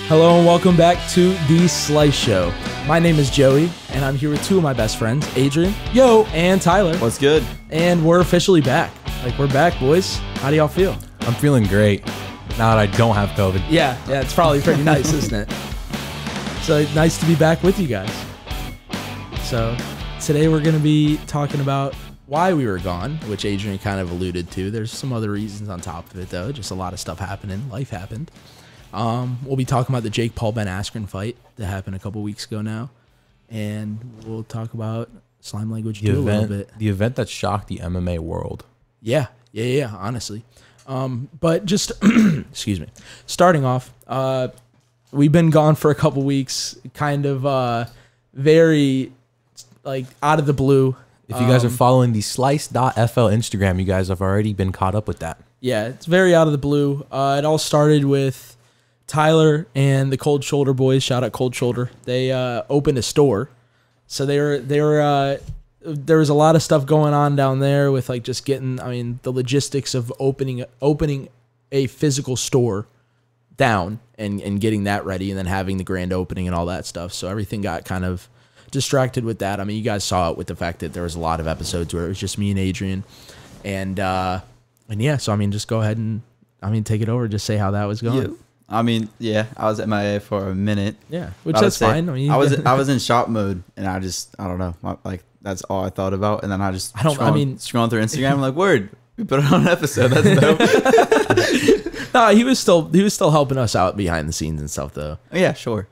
Hello and welcome back to The Slice Show. My name is Joey, and I'm here with two of my best friends, Adrian, yo, and Tyler. What's good? And we're officially back. We're back, boys. How do y'all feel? I'm feeling great now that I don't have COVID. Yeah, it's probably pretty nice, isn't it? So nice to be back with you guys. So today we're going to be talking about why we were gone, which Adrian kind of alluded to. There's some other reasons on top of it, though. Just a lot of stuff happening. Life happened. We'll be talking about the Jake Paul Ben Askren fight that happened a couple weeks ago now, and we'll talk about Slime Language 2 a little bit. The event that shocked the MMA world. Yeah, honestly. But just excuse me. Starting off, we've been gone for a couple weeks, kind of very like out of the blue. If you guys are following the slice.fl Instagram, you guys have already been caught up with that. Yeah, it's very out of the blue. It all started with Tyler and the Cold Shoulder boys. Shout out Cold Shoulder. They opened a store. So there was a lot of stuff going on down there with like just getting, the logistics of opening a physical store down and getting that ready and then having the grand opening and all that stuff. So everything got kind of distracted with that. You guys saw it with the fact that there was a lot of episodes where it was just me and Adrian. And yeah, so just go ahead and take it over. Just say how that was going. Yeah, I was at MIA for a minute. Yeah, which that's fine. I was in shop mode, and I don't know, that's all I thought about. And then I just scrolling through Instagram, I'm like, word, we put it on an episode. That's dope. Nah, he was still helping us out behind the scenes and stuff, though. Yeah, sure.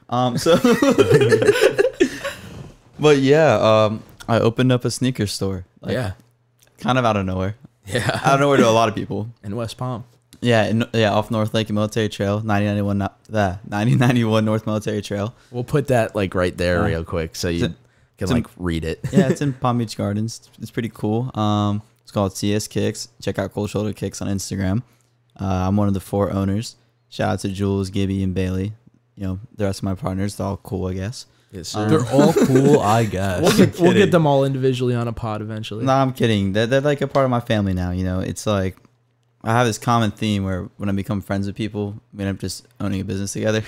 But yeah, I opened up a sneaker store. Kind of out of nowhere. Yeah, out of nowhere to a lot of people in West Palm. Yeah, off North Lake and Military Trail, 9091 North Military Trail. We'll put that right there real quick so you can read it. Yeah, it's in Palm Beach Gardens. It's pretty cool. It's called CS Kicks. Check out Cold Shoulder Kicks on Instagram. I'm one of the 4 owners. Shout out to Jules, Gibby, and Bailey. The rest of my partners, they're all cool, I guess. Yes, sir. They're all cool, I guess. We'll get them all individually on a pod eventually. No, I'm kidding. They're like a part of my family now. It's like I have this common theme where when I become friends with people, we end up just owning a business together.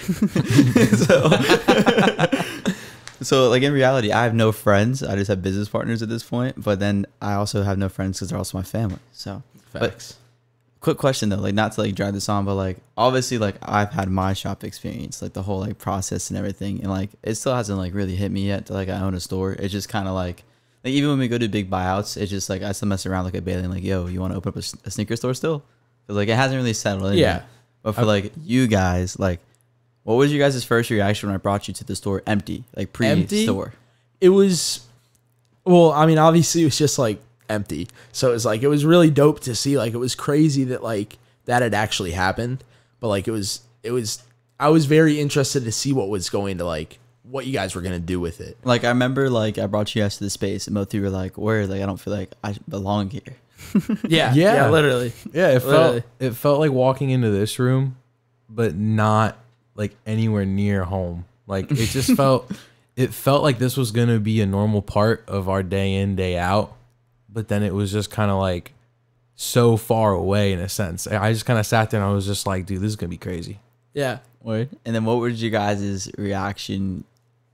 So in reality, I have no friends. I just have business partners at this point. But then I also have no friends because they're also my family. So, facts. Quick question though, not to drag this on, but obviously I've had my shop experience, the whole process and everything, and it still hasn't really hit me yet to I own a store. It's just kind of even when we go to big buyouts, it's just I still mess around at Bailey and yo, you want to open up a sneaker store still? Because it hasn't really settled in. Yeah. Yet. But for you guys, what was your guys' first reaction when I brought you to the store empty, pre-store? It was, obviously it was just empty. So it was it was really dope to see. It was crazy that that had actually happened. But it was I was very interested to see what was going to what you guys were gonna do with it. I remember I brought you guys to the space and both of you were where I don't feel like I belong here. Yeah, literally. Yeah, it felt like walking into this room, but not anywhere near home. It just felt like this was gonna be a normal part of our day in, day out. But then it was just kind of so far away in a sense. I just kind of sat there and I was just dude, this is gonna be crazy. Yeah. Word. And then what was your guys' reaction?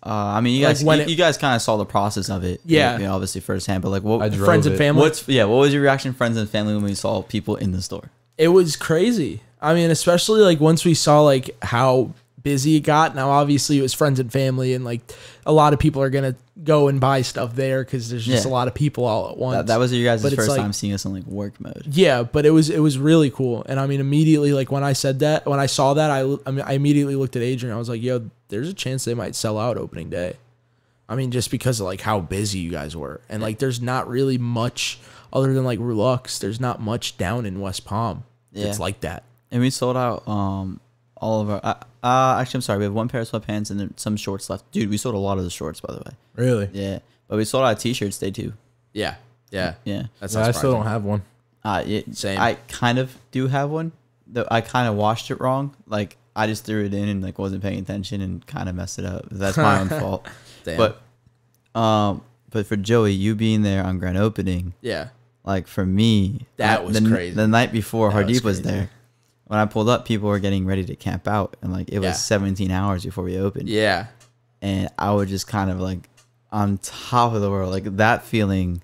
You guys kind of saw the process of it. Yeah. Obviously firsthand, but what friends and family? What was your reaction, friends and family, when we saw people in the store? It was crazy. Especially once we saw how busy it got. Now obviously it was friends and family and a lot of people are gonna go and buy stuff there because there's just a lot of people all at once. That was your guys' first time seeing us in work mode. Yeah, but it was really cool. And immediately when I saw that, I immediately looked at Adrian. I was like, yo, there's a chance they might sell out opening day. Just because of how busy you guys were. And there's not really much other than Relux. There's not much down in West Palm. It's like that. And we sold out all of our actually I'm sorry, we have one pair of sweatpants and then some shorts left. Dude, we sold a lot of the shorts, by the way. Really? Yeah. But we sold out t-shirts day too. Yeah. That's I still don't have one. Same. I kind of do have one. Though I kind of washed it wrong. I just threw it in and wasn't paying attention and kind of messed it up. That's my own fault. Damn. But for Joey, you being there on grand opening, yeah, for me, that was crazy. The night before Hardeep was there. when I pulled up, people were getting ready to camp out, and like it was Yeah. 17 hours before we opened. Yeah. And I was just kind of like on top of the world, like that feeling.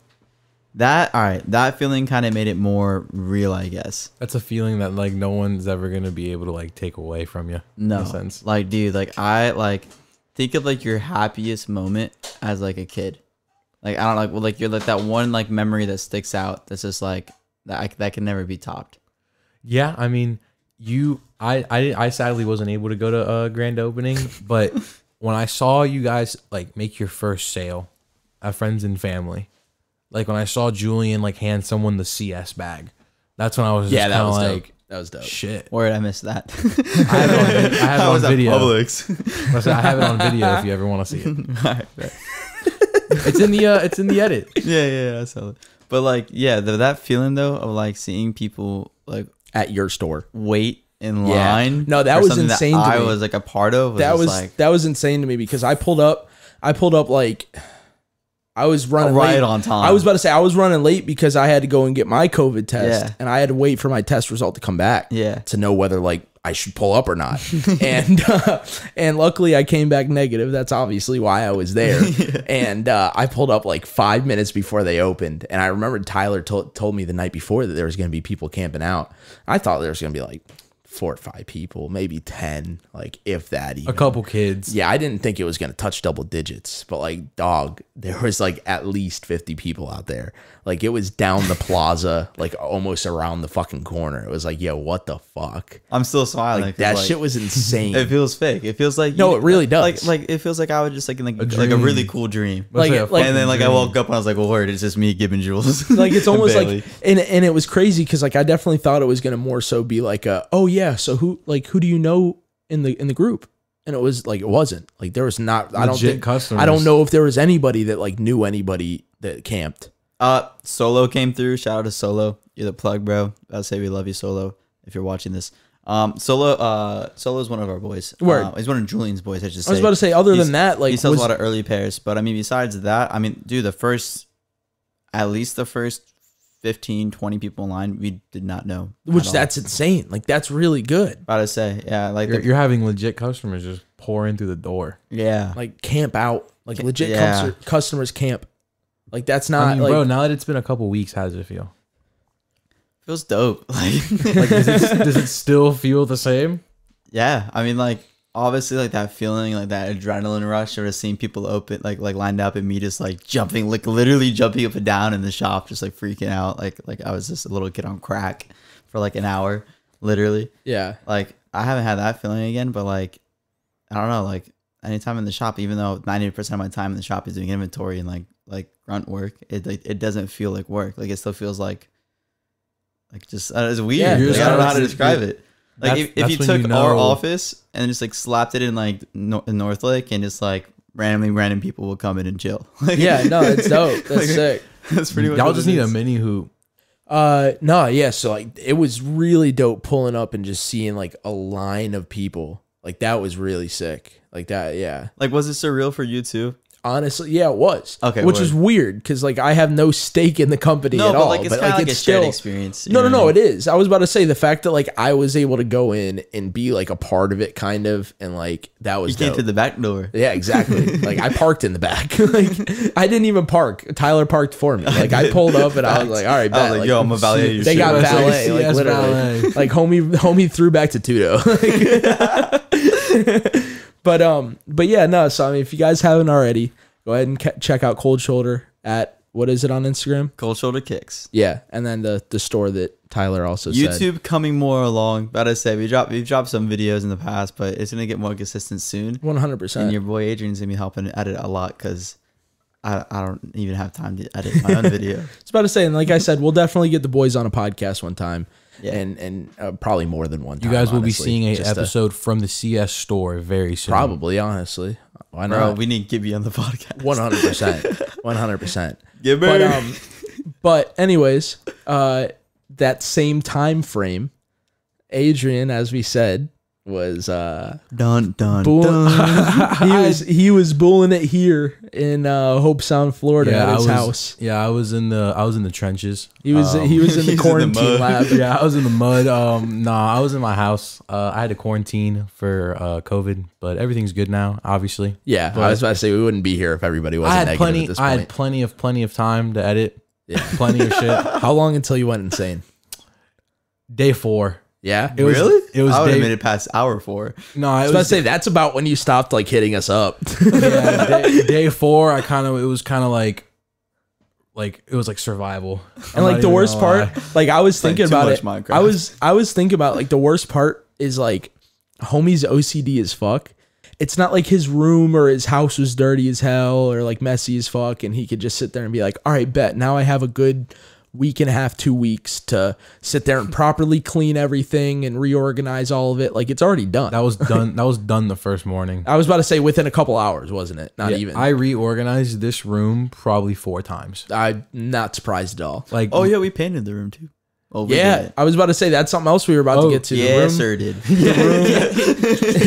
That feeling kind of made it more real, I guess. That's a feeling that like no one's ever gonna be able to like take away from you. No, in a sense. like dude, like I like think of like your happiest moment as like a kid. Like I don't like well, like you're like that one like memory that sticks out. That's just like that can never be topped. Yeah, I mean, I sadly wasn't able to go to a grand opening, but when I saw you guys like make your first sale at Friends and Family, like when I saw Julian like hand someone the CS bag, that's when I was just Yeah, that kind of was like, dope. That was dope. shit. Where did I miss that? I have it on video. Publix. Listen, I have it on video if you ever want to see it. Alright, right. It's in the edit. Yeah, I saw it. But like, yeah, that feeling though of like seeing people like At your store. wait in Yeah. line. No, that for was something insane to I me. was like a part of. That was insane to me because I pulled up like I was running right late. on time. I was about to say I was running late because I had to go and get my COVID test Yeah. and I had to wait for my test result to come back. Yeah. To know whether like I should pull up or not. and luckily I came back negative. That's obviously why I was there. And I pulled up like 5 minutes before they opened. And I remember Tyler told me the night before that there was going to be people camping out. I thought there was going to be like 4 or 5 people, maybe 10, like if that even. A couple kids. Yeah, I didn't think it was going to touch double digits, but like, dog, there was like at least 50 people out there. Like it was down the plaza, like almost around the fucking corner. It was like, yo, what the fuck? I'm still smiling. Like 'cause, that like, shit was insane. It feels fake. It feels like No, it really does. Like it feels like I was just like in like a dream. really cool dream. Let's say Like- a like- And then like I dream. woke up and I was like, well, word, it's just me giving jewels. Like it's almost Bailey. like, and it was crazy because like I definitely thought it was going to more so be like oh yeah, so who do you know in the group? And it was like it wasn't like there was not. I don't Legit think customers. I don't know if there was anybody that like knew anybody that camped. Solo came through. Shout out to Solo. You're the plug, bro. I'll say we love you, Solo, if you're watching this. Solo is one of our boys. Word. He's one of Julian's boys, I should say. I was about to say other He's- than that, like he sells was- a lot of early pairs, but I mean, besides that, I mean, dude, at least the first 15, 20 people in line, we did not know. which at all. that's insane. Like that's really good. About to say, yeah, like You're having legit customers just pour in through the door. yeah, Like camp out, like legit Yeah. customers camp. Like that's not I mean, like bro, now that it's been a couple weeks, how does it feel? feels dope. Like, Like, does it still feel the same? yeah, I mean, like obviously, like that feeling, like that adrenaline rush of just seeing people open, like lined up, and me just like jumping, like literally jumping up and down in the shop, just like freaking out, like I was just a little kid on crack for like an hour, literally. yeah. Like I haven't had that feeling again, but like I don't know, like anytime in the shop, even though 90% of my time in the shop is doing inventory and like grunt work, it doesn't feel like work. Like it still feels like just it's weird. Yeah, Like, I don't know how to that's- describe it. Like that's- if that's you when took you our know- office and just like slapped it in like North Lake and just like random people will come in and chill. Like, Yeah, no, it's dope. That's Like, sick. That's pretty much. Y'all what just it need a is. mini hoop. No, yeah. So like, it was really dope pulling up and just seeing like a line of people. Like that was really sick. Like that, yeah. Like, was it surreal for you too? Honestly, yeah, it was. Okay, which word. is weird because like I have no stake in the company No, at but all. like it's kind of like a still shared experience. you No, know no, what I no, mean? it is. I was about to say the fact that like I was able to go in and be like a part of it, kind of, and like that was You came dope. to the back door. Yeah, exactly. Like I parked in the back. Like I didn't even park. Tyler parked for me. Like I pulled up and I was like, all right, I was bet. like, yo, I'm a valet your They shit. got It's like valet, like CS literally. valet. Like homie threw back to Tudo. But yeah, no. So I mean, if you guys haven't already, go ahead and check out Cold Shoulder at what is it on Instagram? Cold shoulder kicks. Yeah, and then the store that Tyler also said. YouTube coming more along. But I say we've dropped some videos in the past, but it's gonna get more consistent soon. 100%. And your boy Adrian's gonna be helping edit a lot because I don't even have time to edit my own video. I was about to say, and like I said, we'll definitely get the boys on a podcast one time, Yeah. and probably more than one You time. guys will be honestly. seeing an Just to- episode from the CS store very soon. probably, honestly. Why Bro, not? we need Gibby on the podcast. 100%. 100%. Gibby. But anyways, that same time frame, Adrian, as we said, was Dun dun bull- dun. he was bulling it here in Hope Sound, Florida at his house. Yeah, I was in the trenches. He was in he's in the the quarantine mud. lab. Yeah, I was in the mud. Nah, I was in my house. I had to quarantine for COVID, but everything's good now, obviously. Yeah, I was about to say we wouldn't be here if everybody wasn't I had negative at this I point. had plenty of time to edit. Yeah. Plenty of shit. How long until you went insane? Day 4. Yeah, It was, Really? It was I would have day, made it past hour 4. No, I it was about to was say that's about when you stopped like hitting us up. yeah, day 4. It was kind of like it was like survival. And like the worst part, like I was Playing thinking too about much it. Minecraft. I was thinking about like the worst part is like homie's OCD as fuck. It's not like his room or his house was dirty as hell or like messy as fuck, and he could just sit there and be like, all right, bet now I have a good week and a half, 2 weeks to sit there and properly clean everything and reorganize all of it. Like it's already done. That was done. That was done the first morning. I was about to say within a couple hours, wasn't it? Not Yeah, even. I reorganized this room probably 4 times. I'm not surprised at all. Like, Oh yeah, we painted the room too. Oh, we Yeah, did. I was about to say that's something else we were about to Oh, get to. The Yeah, room- sir did.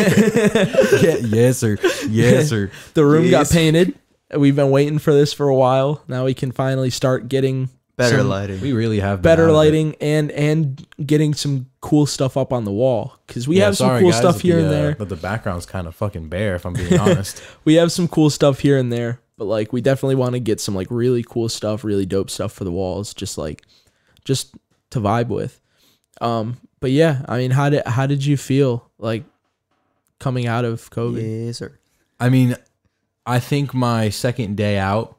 yes sir, yes sir. The room got Yes. painted. We've been waiting for this for a while. Now we can finally start getting Better some lighting. We really have been better out of it. lighting and getting some cool stuff up on the wall because we Yeah, have some sorry, cool guys, stuff if here the, and there. But the background's kind of fucking bare, if I'm being honest. We have some cool stuff here and there, but like we definitely want to get some like really cool stuff, really dope stuff for the walls, just to vibe with. But yeah, I mean, how did you feel like coming out of COVID? Yes, sir. I mean, I think my second day out,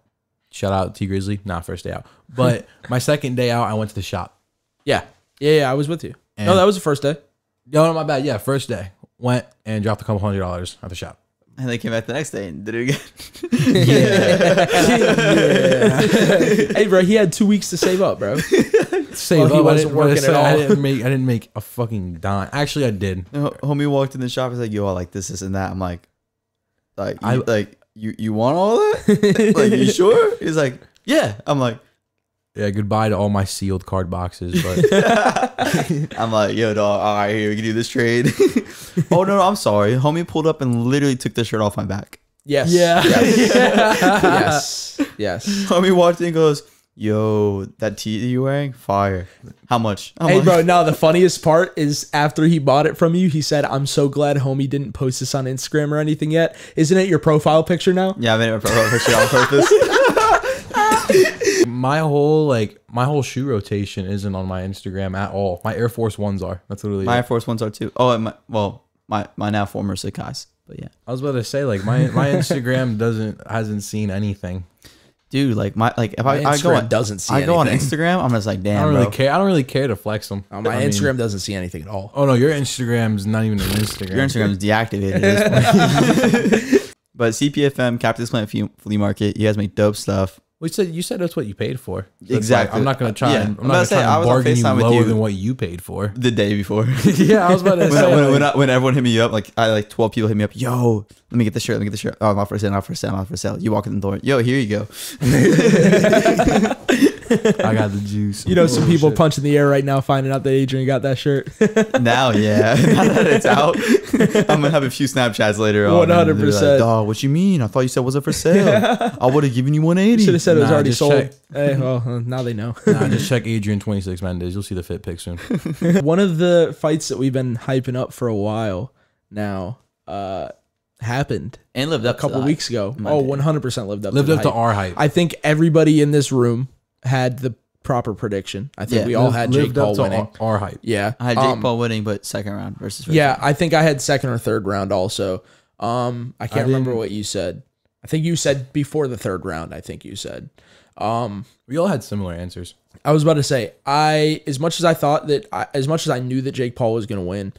shout out T Grizzly, not first day out, but my second day out, I went to the shop. Yeah, I was with you. No, And- that was the first day. No, my bad. Yeah, first day. Went and dropped a couple $100 at the shop. And they came back the next day and did it again. Hey, bro, he had 2 weeks to save up, bro. Save Well, he up. wasn't working at all. I didn't make a fucking dime. Actually, I did. Homie walked in the shop. He's like, "Yo, I like this and that." I'm like, I- you want all that? Like, you sure? He's like, "Yeah." I'm like, Yeah, goodbye to all my sealed card boxes. But I'm like, "Yo, dog. All right, here we can do this trade." Oh no, I'm sorry. Homie pulled up and literally took the shirt off my back. Yes. Yeah. Yes. Yes. Homie walked in and goes, "Yo, that tee that you wearing, fire. How much?" I'm Hey, like, bro, now the funniest part is after he bought it from you, he said, I'm so glad homie didn't post this on Instagram or anything yet. Isn't it your profile picture now? Yeah, I made a picture on purpose. my whole shoe rotation isn't on my Instagram at all. My Air Force Ones are. That's literally My it. Air Force Ones are too. Oh, and my now former Sakai's. But yeah. I was about to say, like, my Instagram hasn't seen anything. Dude, like if My I go Instagram on doesn't see I go on anything. Instagram, I'm just like, I damn, don't bro. really care. I don't really care to flex them. My Instagram doesn't see anything at all. Oh no, your Instagram's not even an Instagram. Your Instagram's deactivated at this point. But CPFM, Cactus Plant Flea Market, you guys make dope stuff. You said that's what you paid for. So it's Exactly. like, I'm not gonna try. Yeah. I'm I'm not about gonna to say, try I and was on bargain you FaceTime with lower you. than what you paid for. The day before. Yeah, I was about to say. when everyone hit me up, like 12 people hit me up, yo, let me get the shirt, Oh, not for sale. You walk in the door, yo, here you go. I got the juice. You know, some Oh, people shit. punching the air right now finding out that Adrian got that shirt. Now, yeah. Now that it's out, I'm gonna have a few Snapchats later on. and they're 100%. Like, dog, what you mean? I thought you said it wasn't for sale. I would have given you 180. Should have said it was Nah, already just sold. check. Hey, well, now they know. Nah, just check Adrian 26 Mendez. You'll see the fit pic soon. One of the fights that we've been hyping up for a while now happened And lived a up to couple that. weeks ago. My Oh, day. 100% lived up Lived to up the to hype. our hype. I think everybody in this room had the proper prediction. I think Yeah. we all had Jake Lived up Paul to winning. our hype. Yeah. I had Jake Paul winning, but second round versus first Yeah, round. I think I had second or third round also. I can't remember didn't- what you said. I think you said before the third round, I think you said. We all had similar answers. I was about to say, as much as I knew that Jake Paul was going to win,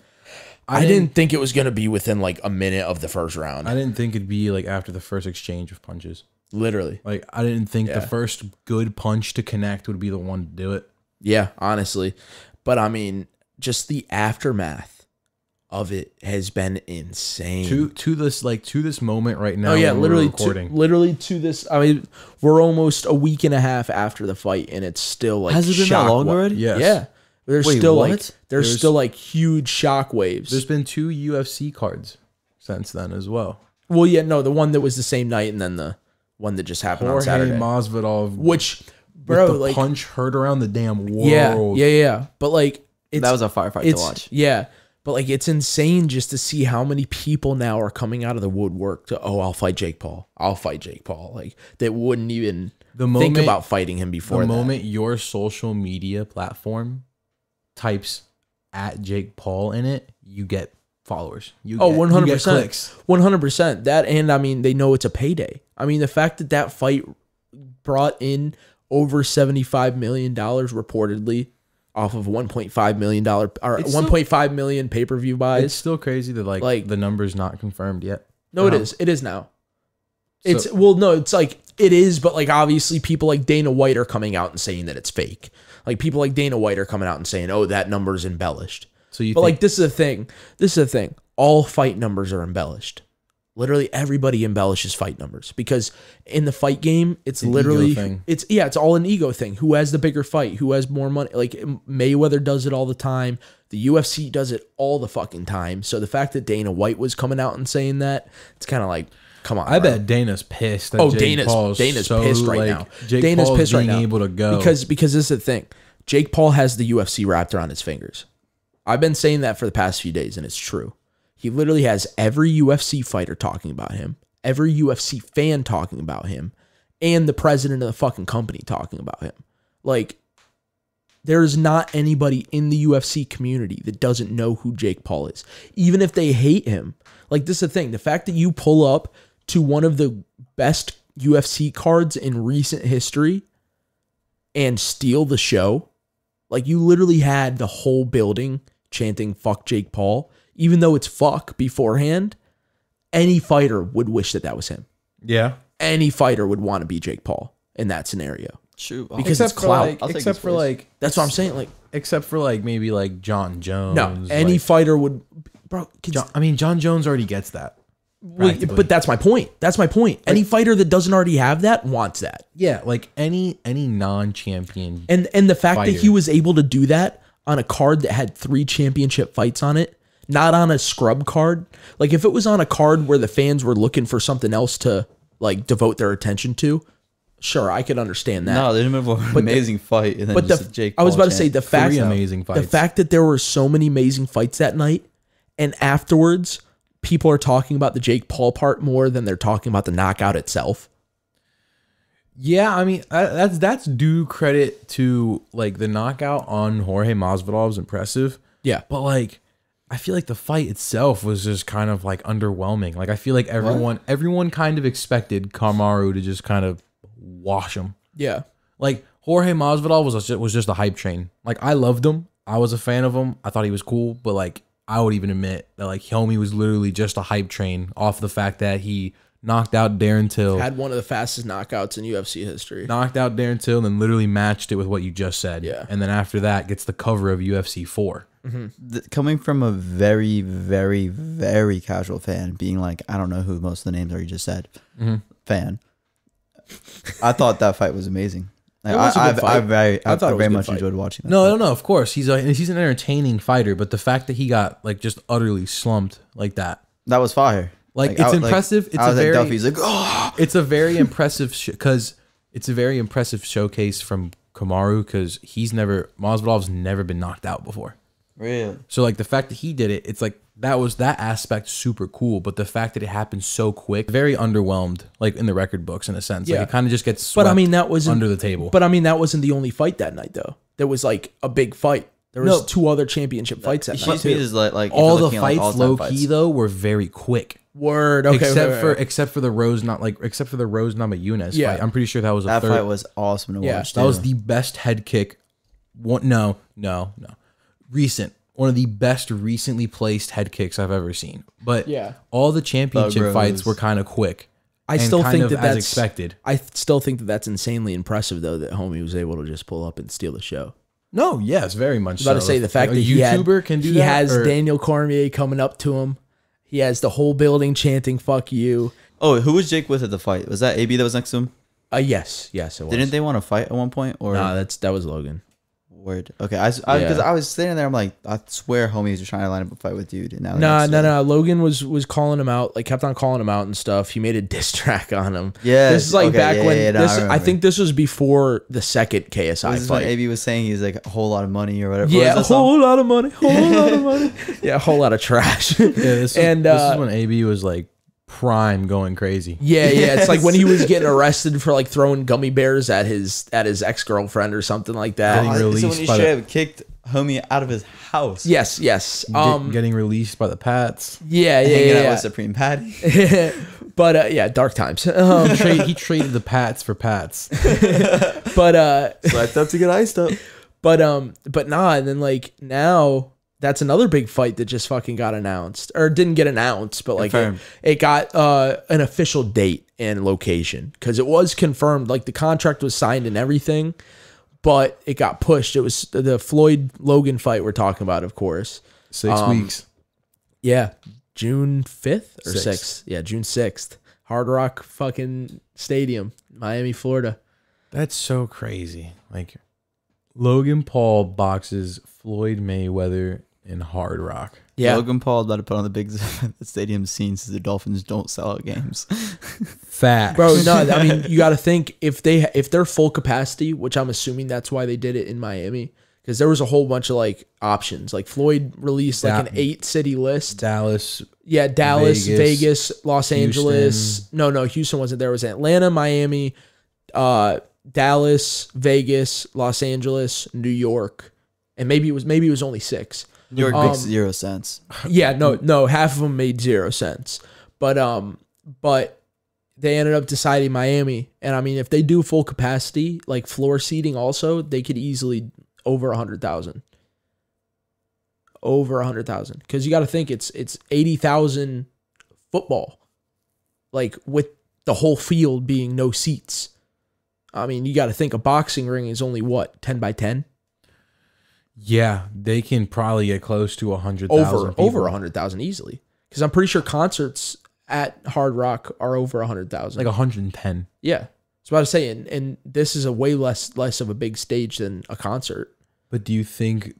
I didn't think it was going to be within like a minute of the first round. I didn't think it'd be like after the first exchange of punches. Literally. Like I didn't think Yeah. the first good punch to connect would be the one to do it. Yeah, honestly. But I mean, just the aftermath of it has been insane. To this moment right now. Oh yeah, when we're literally recording. literally to this. I mean, we're almost a week and a half after the fight, and it's still like Has it been that shock long wa- already? Yes. Yeah, There's Wait, still what? like There's- still like huge shock waves. There's been 2 UFC cards since then as well. Well, yeah, no, the one that was the same night, and then the one that just happened on Jorge Saturday. Masvidal, Which, with bro, the like, punch heard around the damn yeah, world. yeah. But like, it's That was a firefight to it's watch. yeah. But like, it's insane just to see how many people now are coming out of the woodwork to, oh, I'll fight Jake Paul. I'll fight Jake Paul. Like, that wouldn't even The think moment- about fighting him before The that. moment your social media platform types at Jake Paul in it, you get followers. You Oh, get, 100%. you get clicks. 100%. That, and I mean, they know it's a payday. I mean, the fact that that fight brought in over $75 million reportedly off of $1.5 million or It's still- 1.5 million pay-per-view It's buys. still crazy that like the number's not confirmed yet. No, it Um, is. It is now. So- It's well, no, it's like it is, but like obviously people like Dana White are coming out and saying that it's fake. Like people like Dana White are coming out and saying, "Oh, that number's embellished." So you But think, like this is the thing. This is the thing. All fight numbers are embellished. Literally everybody embellishes fight numbers because in the fight game, it's an ego literally thing. it's all an ego thing. Who has the bigger fight? Who has more money? Like Mayweather does it all the time. The UFC does it all the fucking time. So the fact that Dana White was coming out and saying that, it's kind of like, come on. I bro. bet Dana's pissed. That Oh, Jake Dana's so, pissed right like, now. Jake Dana's Paul's pissed right being now able to go because this is the thing. Jake Paul has the UFC wrapped around his fingers. I've been saying that for the past few days, and it's true. He literally has every UFC fighter talking about him, every UFC fan talking about him, and the president of the fucking company talking about him. Like, there's not anybody in the UFC community that doesn't know who Jake Paul is, even if they hate him. Like, this is the thing. The fact that you pull up to one of the best UFC cards in recent history and steal the show, like, you literally had the whole building chanting "fuck Jake Paul," even though it's fuck beforehand. Any fighter would wish that was him. yeah. Any fighter would want to be Jake Paul in that scenario. Shoot. Because Except it's for clout. like, I'll take except his for place. like, That's what I'm saying. Like, except for like maybe like John Jones. no, any like, fighter would, bro. John Jones already gets that. practically. But that's my point. That's my point. Any fighter that doesn't already have that wants that. Yeah, like any non-champion. And the fact that he Fighter. was able to do that on a card that had 3 championship fights on it, not on a scrub card. Like if it was on a card where the fans were looking for something else to like devote their attention to, sure, I could understand that. No, they didn't have an amazing fight. And then but just a Jake I was Paul about to say chant. the fact 3 amazing the fights. fact that there were so many amazing fights that night, and afterwards people are talking about the Jake Paul part more than they're talking about the knockout itself. Yeah, I mean that's due credit to like the knockout on Jorge Masvidal was impressive, Yeah, but like I feel like the fight itself was just kind of like underwhelming. Like I feel like everyone kind of expected Kamaru to just kind of wash him. yeah. Like Jorge Masvidal was just a hype train. Like I loved him. I was a fan of him. I thought he was cool, but like I would even admit that like Homie was literally just a hype train off the fact that he knocked out Darren Till, Had one of the fastest knockouts in UFC history. knocked out Darren Till, and then literally matched it with what you just said. Yeah. And then after that gets the cover of UFC 4. Coming from a very, very, very casual fan, being like, I don't know who most of the names are you just said, fan. I thought that fight was amazing. Like, It was a good I fight. very, I thought it was a very good much fight. enjoyed watching that. No, of course he's an entertaining fighter, but the fact that he got like just utterly slumped like that, That was fire. like it's impressive. It's I a was like, very Duffy's like, oh, it's a very impressive because it's a very impressive showcase from Kamaru because Masvidal's never been knocked out before. really? So like the fact that he did it, it's like that aspect super cool, but the fact that it happened so quick, very underwhelmed, like in the record books in a sense. Yeah. Like it kind of just gets But swept I mean, that wasn't under the table. But I mean, that wasn't the only fight that night, though. There was like a big fight. There was No. 2 other championship fights that night Must be too. just like if all you're the looking at, like, fights, all-time low fights. key though, were very quick. Word. Okay. except for the Rose Namajunas Yeah. fight. I'm pretty sure that was a That third. fight was awesome to Yeah. watch. That was too. the best head kick. No. One of the best recently placed head kicks I've ever seen. But Yeah. all the championship Thug fights Rose. were kind of quick. I and still kind think of that as that's expected. I still think that that's insanely impressive, though, that Homie was able to just pull up and steal the show. No, yes, very much. I was about to so. say the fact Like, that a he YouTuber can do he that. has or- Daniel Cormier coming up to him. He has the whole building chanting "fuck you." Oh, who was Jake with at the fight? Was that AB that was next to him? Yes, it was. Didn't they want to fight at one point? Or Nah, that was Logan. Word. Okay, because Yeah. I was sitting there, I'm like, I swear homies are trying to line up a fight with dude. And now No. Logan was calling him out, like kept on calling him out and stuff. He made a diss track on him. Yeah, This is like okay, back yeah, when yeah, no, this. I I remember. think this was before the second KSI This is when fight. AB was saying he's like a whole lot of money or whatever. Yeah, a What was that song? whole lot of money, whole lot of money. Yeah, a whole lot of trash. Yeah, this And, is when AB was like prime going crazy. Yeah, it's like when he Yes. was getting arrested for like throwing gummy bears at his ex-girlfriend or something like that. Getting So released when he by should the- have kicked homie out of his house. Yes. Getting released by the Pats. Hanging out Yeah. with Supreme Patty. But yeah, dark times. He traded the Pats for Pats. But Slapped up to get iced up. but nah, and then like now that's another big fight that just fucking got announced or didn't get announced, but like Confirmed. it got an official date and location because it was confirmed, like the contract was signed and everything, but it got pushed. It was the Floyd Logan fight we're talking about, of course. 6 weeks. Yeah, June 5th or 6th. 6th. Yeah, June 6th. Hard Rock fucking Stadium, Miami, Florida. That's so crazy. Like Logan Paul boxes Floyd Mayweather in Hard Rock. Yeah. Logan Paul about to put on the big stadium scene since the Dolphins don't sell out games. Fact. Bro, no, I mean you got to think if they're full capacity, which I'm assuming that's why they did it in Miami, because there was a whole bunch of like options. Like Floyd released like an 8-city list. Dallas. Yeah, Dallas, Vegas, Los Houston. Angeles. No, Houston wasn't there. It was Atlanta, Miami, Dallas, Vegas, Los Angeles, New York, and maybe it was only 6. New York makes 0 sense. Yeah, no, half of them made 0 sense. But they ended up deciding Miami. And I mean, if they do full capacity, like floor seating also, they could easily over 100,000. Over 100,000. Because you got to think it's 80,000 football. Like with the whole field being no seats. I mean, you got to think a boxing ring is only what, 10 by 10? Yeah, they can probably get close to 100,000. Over 100,000 easily. Because I'm pretty sure concerts at Hard Rock are over 100,000. Like 110. Yeah. I was about to say, and this is a way less of a big stage than a concert. But do you think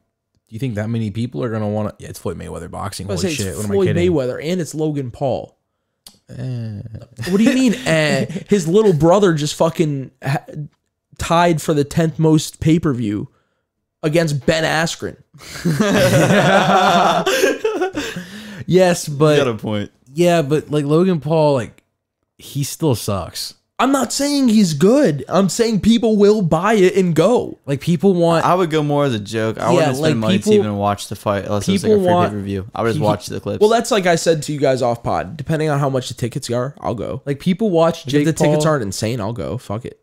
that many people are gonna want to? Yeah, it's Floyd Mayweather boxing. I was Holy about to say, shit! it's What am I Floyd kidding? Mayweather and it's Logan Paul. What do you mean? His little brother just fucking tied for the 10th most pay-per-view against Ben Askren. Yes, You got but a point. yeah, but like Logan Paul, like he still sucks. I'm not saying he's good. I'm saying people will buy it and go. Like people want. I would go more as a joke. I Yeah, wouldn't spend like, money people- to even watch the fight unless it was like a people free want- pay-per-view. I would just people- watch the clips. Well, that's like I said to you guys off pod. Depending on how much the tickets are, I'll go. Like people watch If Jake the Paul. tickets aren't insane, I'll go. Fuck it.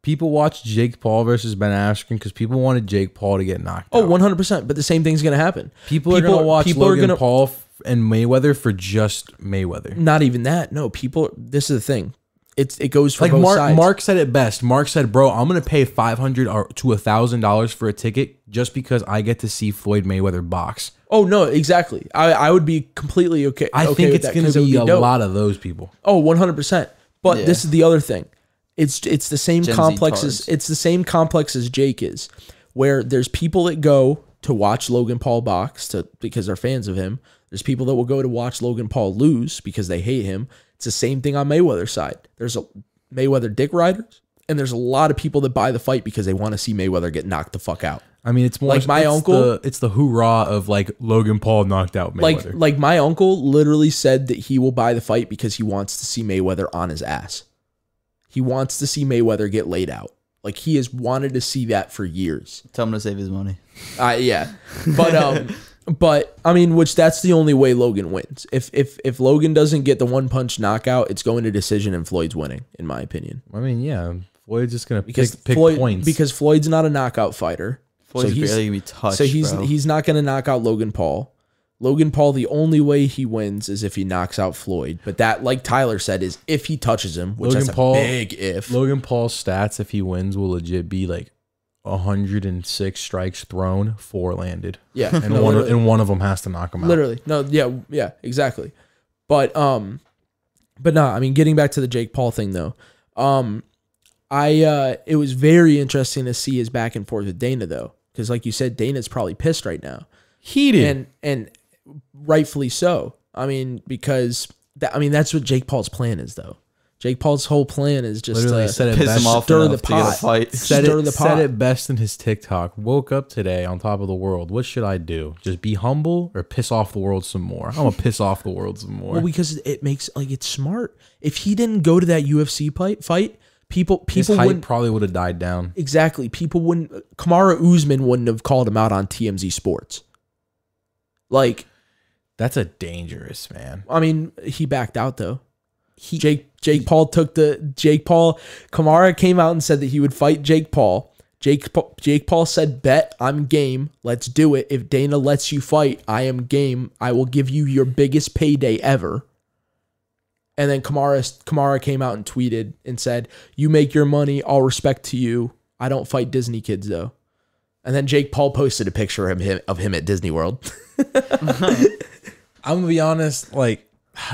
People watch Jake Paul versus Ben Askren because people wanted Jake Paul to get knocked Oh, out. 100%. But the same thing's going to happen. People are gonna watch people are Logan gonna- Paul and Mayweather for just Mayweather. Not even that. No, people. This is the thing. It goes for Like both sides. Mark said it best. Mark said, "Bro, I'm gonna pay $500 to $1,000 for a ticket just because I get to see Floyd Mayweather box." Oh no, exactly. I would be completely okay. I okay think with it's that gonna 'cause it would be a dope. lot of those people. Oh, 100%. But Yeah. this is the other thing. It's the same Gen Z complex as tards. it's the same complex as Jake is, where there's people that go to watch Logan Paul box because they're fans of him. There's people that will go to watch Logan Paul lose because they hate him. It's the same thing on Mayweather's side. There's a Mayweather dick riders, and there's a lot of people that buy the fight because they want to see Mayweather get knocked the fuck out. I mean, it's more Like my it's uncle- It's the hoorah of like Logan Paul knocked out Mayweather. Like my uncle literally said that he will buy the fight because he wants to see Mayweather on his ass. He wants to see Mayweather get laid out. Like he has wanted to see that for years. Tell him to save his money. Yeah. But I mean, which that's the only way Logan wins. If Logan doesn't get the one punch knockout, it's going to decision and Floyd's winning, in my opinion. I mean, yeah, Floyd's just gonna Because pick Floyd, points. because Floyd's not a knockout fighter. Floyd's so he's barely gonna be touched. so he's bro. he's not going to knock out Logan Paul. Logan Paul, the only way he wins is if he knocks out Floyd. But that, like Tyler said, is if he touches him, which Logan that's Paul- a big if. Logan Paul's stats, if he wins, will legit be like 106 strikes thrown, 4 landed, Yeah, and no, literally. one of them has to knock him out. Literally. No, yeah, exactly. But no, I mean, getting back to the Jake Paul thing though, it was very interesting to see his back and forth with Dana though, because, like you said, Dana's probably pissed right now, Heated. and rightfully so. I mean, because that's what Jake Paul's plan is, though. Jake Paul's whole plan is just Literally to said it Piss best. him off stir enough the to get a pot. fight. Stir the pot. Said it best in his TikTok. Woke up today on top of the world. What should I do? Just be humble or piss off the world some more? I'm gonna piss off the world some more. Well, because it makes it's smart. If he didn't go to that UFC fight, people His hype wouldn't probably would have died down. exactly. People wouldn't. Kamara Usman wouldn't have called him out on TMZ Sports. Like, That's a dangerous man. I mean, he backed out though. Jake Paul Kamara came out and said that he would fight Jake Paul. Jake Paul said, "Bet, I'm game. Let's do it. If Dana lets you fight, I am game. I will give you your biggest payday ever." And then Kamara came out and tweeted and said, "You make your money. All respect to you. I don't fight Disney kids though." And then Jake Paul posted a picture of him at Disney World. I'm gonna be honest. Like,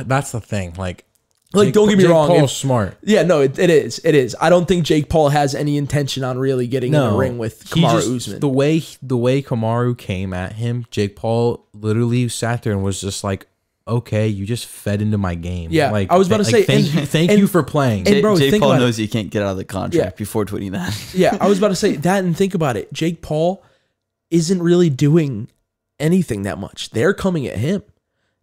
that's the thing. Like, Don't get me wrong. Paul's smart. Yeah, no, it is. It is. I don't think Jake Paul has any intention on really getting in the ring with Kamaru Usman. The way Kamaru came at him, Jake Paul literally sat there and was just like, "Okay, you just fed into my game." Yeah, like I was about to say, thank you for playing. and bro, Jake think Paul about knows he can't get out of the contract Yeah. before tweeting that. Yeah, I was about to say that, and think about it. Jake Paul isn't really doing anything that much. They're coming at him.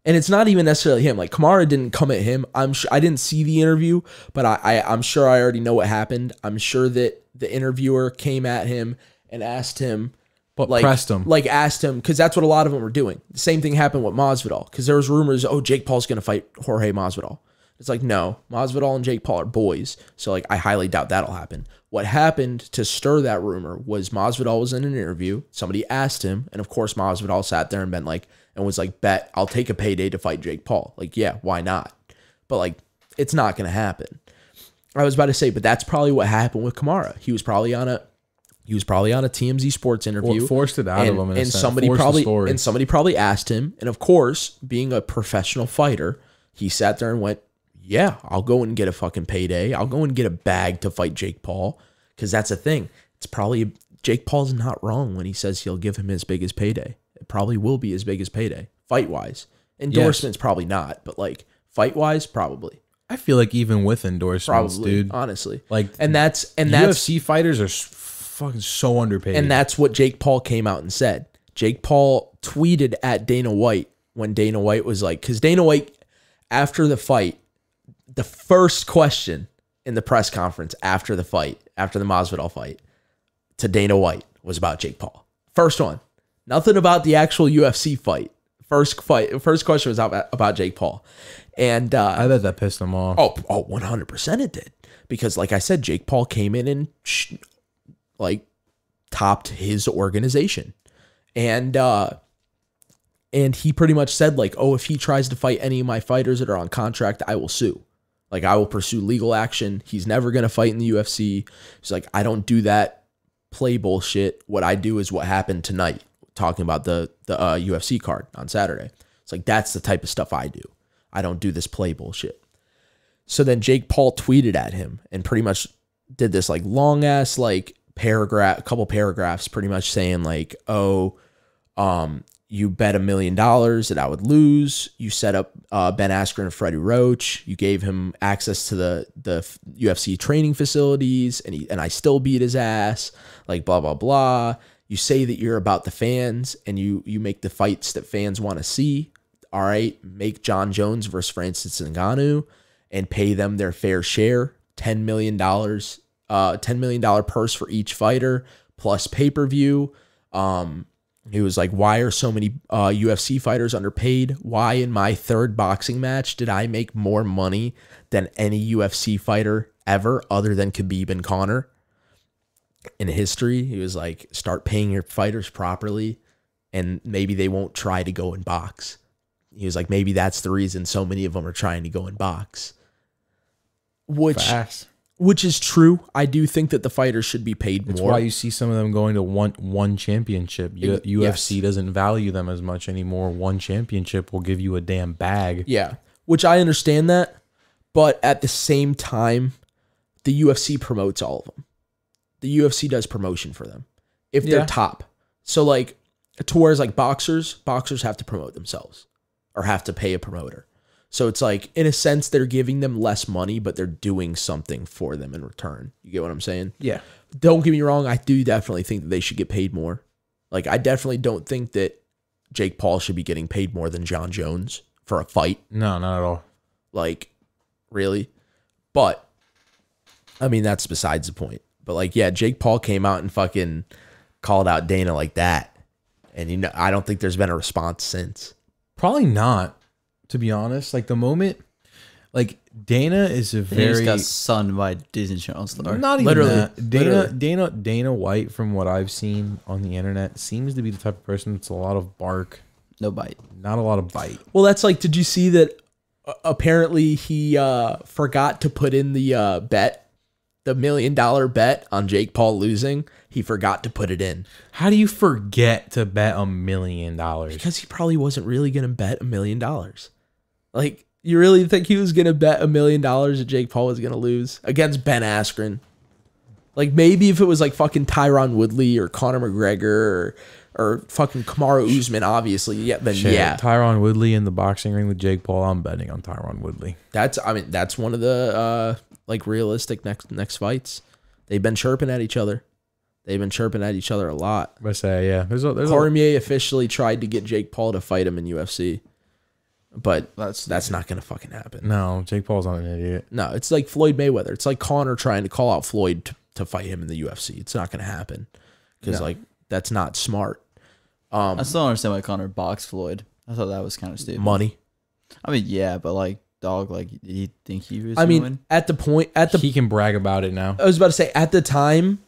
And it's not even necessarily him. Like, Kamara didn't come at him. I'm sure I didn't see the interview, but I'm sure I already know what happened. I'm sure that the interviewer came at him and asked him, But pressed him. like asked him, because that's what a lot of them were doing. The same thing happened with Masvidal, because there was rumors, oh, Jake Paul's going to fight Jorge Masvidal. It's like, no, Masvidal and Jake Paul are boys. So, like, I highly doubt that'll happen. What happened to stir that rumor was Masvidal was in an interview. Somebody asked him, and of course, Masvidal sat there and was like, bet, I'll take a payday to fight Jake Paul. Like, yeah, why not? But, like, it's not going to happen. I was about to say, but that's probably what happened with Kamara. He was probably on a TMZ Sports interview. Well, forced it out of him, and somebody probably asked him. And of course, being a professional fighter, he sat there and went, "Yeah, I'll go and get a fucking payday. I'll go and get a bag to fight Jake Paul." Because that's the thing. It's probably Jake Paul's not wrong when he says he'll give him his biggest payday. It probably will be his biggest payday, fight wise. Endorsements probably not, but like fight wise, probably. I feel like even with endorsements, Probably, dude, honestly. like And that's UFC fighters are fucking so underpaid. And that's what Jake Paul came out and said. Jake Paul tweeted at Dana White when Dana White was like, because Dana White, after the fight, the first question in the press conference after the fight, after the Masvidal fight, to Dana White was about Jake Paul. First one. Nothing about the actual UFC fight. First question was about Jake Paul. And I bet that pissed him off. Oh, 100% it did. Because like I said, Jake Paul came in and topped his organization. And he pretty much said like, oh, if he tries to fight any of my fighters that are on contract, I will sue. Like, I will pursue legal action. He's never going to fight in the UFC. He's like, I don't do that play bullshit. What I do is what happened tonight, talking about the UFC card on Saturday. It's like, that's the type of stuff I do. I don't do this play bullshit. So then Jake Paul tweeted at him and pretty much did this like long ass like paragraph, a couple paragraphs, pretty much saying like, oh, you bet $1 million that I would lose. You set up Ben Askren and Freddie Roach. You gave him access to the UFC training facilities, and I still beat his ass. Like blah blah blah. You say that you're about the fans, and you make the fights that fans want to see. All right, make John Jones versus Francis Ngannou, and pay them their fair share, $10 million, $10 million purse for each fighter plus pay-per-view. He was like, why are so many UFC fighters underpaid? Why in my third boxing match did I make more money than any UFC fighter ever other than Khabib and Conor? In history, he was like, start paying your fighters properly and maybe they won't try to go and box. He was like, maybe that's the reason so many of them are trying to go and box. Which is true. I do think that the fighters should be paid more. That's why you see some of them going to one championship. UFC doesn't value them as much anymore. One championship will give you a damn bag. Yeah, which I understand that. But at the same time, the UFC promotes all of them. The UFC does promotion for them. If they're top. So like, towards like boxers have to promote themselves or have to pay a promoter. So it's like, in a sense, they're giving them less money, but they're doing something for them in return. You get what I'm saying? Yeah. Don't get me wrong. I do definitely think that they should get paid more. Like, I definitely don't think that Jake Paul should be getting paid more than John Jones for a fight. No, not at all. Like, really? But, I mean, that's besides the point. But, like, yeah, Jake Paul came out and fucking called out Dana like that. And, you know, I don't think there's been a response since. Probably not, to be honest. Like, the moment, like, Dana is a He very... just got sunned by Disney Channel star. Not even Literally. that. Literally. Dana White, from what I've seen on the internet, seems to be the type of person that's a lot of bark, No bite. not a lot of bite. Well, that's like, did you see that apparently he forgot to put in the bet, the $1 million bet on Jake Paul losing? He forgot to put it in. How do you forget to bet $1 million? Because he probably wasn't really going to bet $1 million. Like, you really think he was going to bet $1 million that Jake Paul was going to lose against Ben Askren? Like, maybe if it was like fucking Tyron Woodley or Conor McGregor or fucking Kamaru Usman, obviously, yeah, then Shit, yeah. Tyron Woodley in the boxing ring with Jake Paul. I'm betting on Tyron Woodley. That's one of the like realistic next fights. They've been chirping at each other. They've been chirping at each other a lot. I say, yeah. There's Cormier officially tried to get Jake Paul to fight him in UFC, but That's not gonna fucking happen. no, Jake Paul's not an idiot. No, it's like Floyd Mayweather. It's like Conor trying to call out Floyd to fight him in the UFC. It's not gonna happen because like that's not smart. I still don't understand why Connor boxed Floyd. I thought that was kind of stupid. Money. I mean, yeah, but like, dog, like, did he think he was? I gonna mean, win? at the point, He can brag about it now. I was about to say at the time,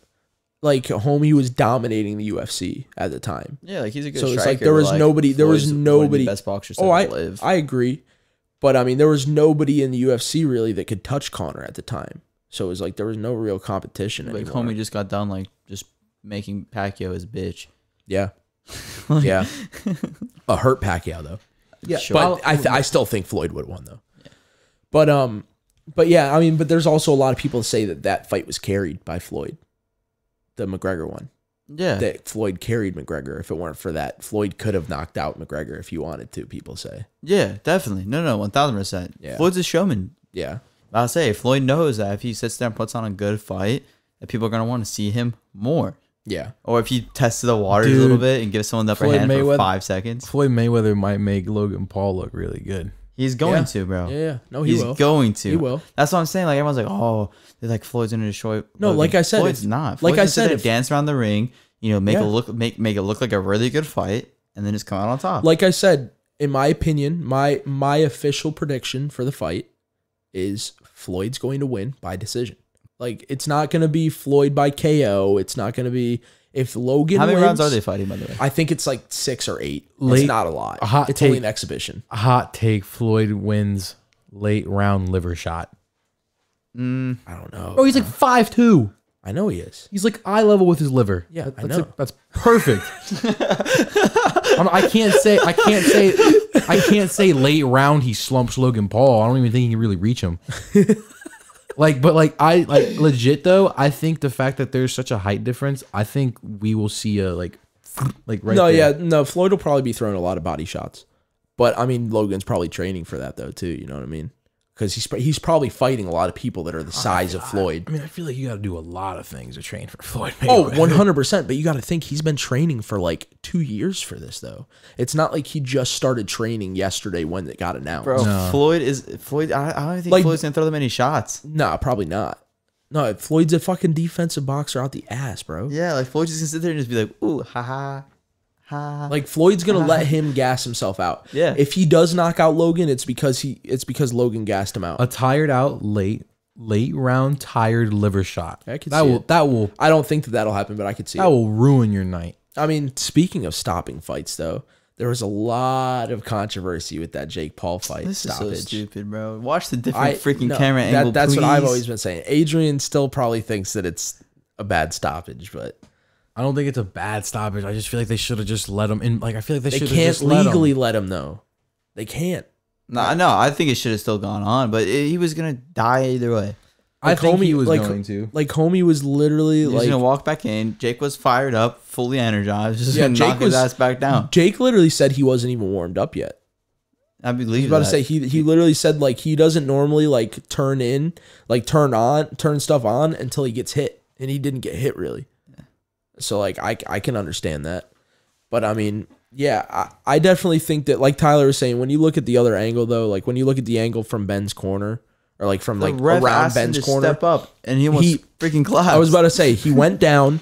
like homie was dominating the UFC at the time. Yeah, like he's a good So it's striker. like there but, was nobody. There was Floyd's one of the nobody. best boxers to Oh, ever live. I agree, but I mean there was nobody in the UFC really that could touch Conor at the time. So it was like there was no real competition Like anymore. homie just got done like just making Pacquiao his bitch. Yeah, yeah. A hurt Pacquiao though. Yeah, Sure. But I still think Floyd would have won though. Yeah. But yeah, I mean, but there's also a lot of people say that fight was carried by Floyd, the McGregor one. Yeah, That Floyd carried McGregor. If it weren't for that, Floyd could have knocked out McGregor if he wanted to. People say. yeah, definitely. No, 1000%. Yeah. Floyd's a showman. Yeah. I'll say Floyd knows that if he sits there and puts on a good fight, that people are gonna want to see him more. Yeah. Or if he tests the waters a little Dude, bit and gives someone the upper Floyd hand for Mayweather- 5 seconds, Floyd Mayweather might make Logan Paul look really good. he's going Yeah. to, bro. Yeah. No, he He's will. going to. He will. That's what I'm saying. Like everyone's like, oh, they're like Floyd's gonna destroy. No, Logan. like I said, Floyd's if- not. like Floyd's I gonna sit said, there, if- dance around the ring. You know, make Yeah. it look like a really good fight, and then just come out on top. Like I said, in my opinion, my official prediction for the fight is Floyd's going to win by decision. Like it's not going to be Floyd by KO. It's not going to be if Logan. How many wins, rounds are they fighting, by the way? I think it's like 6 or 8. Late- it's not a lot. a hot It's only take. an exhibition. Hot take: Floyd wins late round liver shot. I don't know. Oh, he's like 5'2". I know he is. He's like eye level with his liver. Yeah, I that's know. that's perfect. I can't say late round he slumps Logan Paul. I don't even think he can really reach him. I legit though. I think the fact that there's such a height difference, I think we will see a right. No, there. yeah, no. Floyd will probably be throwing a lot of body shots, but I mean Logan's probably training for that though too. You know what I mean? Because he's probably fighting a lot of people that are the size of Floyd. I mean, I feel like you got to do a lot of things to train for Floyd Oh, Mayweather. 100%. But you got to think he's been training for like 2 years for this, though. It's not like he just started training yesterday when it got announced. Bro, No. Floyd. I don't think Like- Floyd's gonna throw that many shots. No, probably not. No, Floyd's a fucking defensive boxer out the ass, bro. Yeah, like Floyd's just gonna sit there and just be like, ooh, ha ha, ha. Like Floyd's gonna let him gas himself out. Yeah. If he does knock out Logan, it's because Logan gassed him out. A tired out late round tired liver shot. I could that see will it. that will I don't think that'll happen, but I could see that it. will ruin your night. I mean, speaking of stopping fights, though, there was a lot of controversy with that Jake Paul fight This is so stoppage. stupid, bro. Watch the different freaking no, camera angle. That's what I've please. always been saying. Adrian still probably thinks that it's a bad stoppage, but I don't think it's a bad stoppage. I just feel like they should have just let him in. Like I feel like they they should have can't just let legally him. let him know. They can't. No, I think it should have still gone on, but he was gonna die either way. I Like, think he homie- was like- going to. Like homie was literally He was like gonna walk back in. Jake was fired up, fully energized, just Yeah, gonna Jake knock his was- ass back down. Jake literally said he wasn't even warmed up yet. I I was believe about that. to say he literally said like he doesn't normally like turn stuff on until he gets hit, and he didn't get hit really. So like I can understand that, but I mean yeah, I definitely think that, like Tyler was saying, when you look at the other angle though, like when you look at the angle from Ben's corner or like from The like ref around asked him Ben's to corner, step up, and he almost He- freaking collapsed. I was about to say he went down.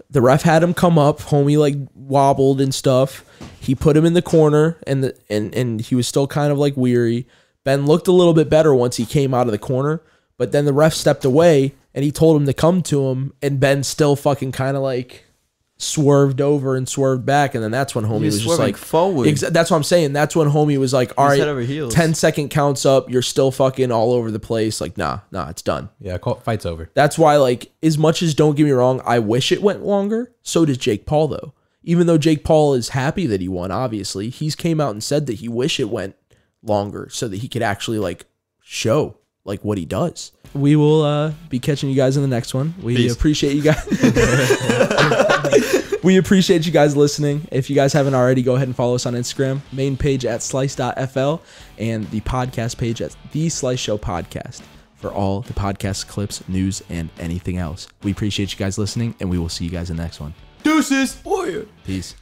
The ref had him come up. Homie like wobbled and stuff. He put him in the corner, and he was still kind of like weary. Ben looked a little bit better once he came out of the corner, but then the ref stepped away and he told him to come to him, and Ben still fucking kind of like swerved over and swerved back, and then that's when homie He was was just swerving like forward. That's what I'm saying. That's when homie was like, all He was right, head over heels. 10-second counts up. You're still fucking all over the place. Like nah, it's done. Yeah, fight's over. That's why, like, as much as, don't get me wrong, I wish it went longer, so does Jake Paul, though. Even though Jake Paul is happy that he won, obviously, he's came out and said that he wish it went longer so that he could actually, like, show, like, what he does. We will be catching you guys in the next one. We Peace. appreciate you guys. We appreciate you guys listening. If you guys haven't already, go ahead and follow us on Instagram, main page at slice.fl, and the podcast page at The Slice Show Podcast for all the podcast clips, news, and anything else. We appreciate you guys listening, and we will see you guys in the next one. Deuces. Peace.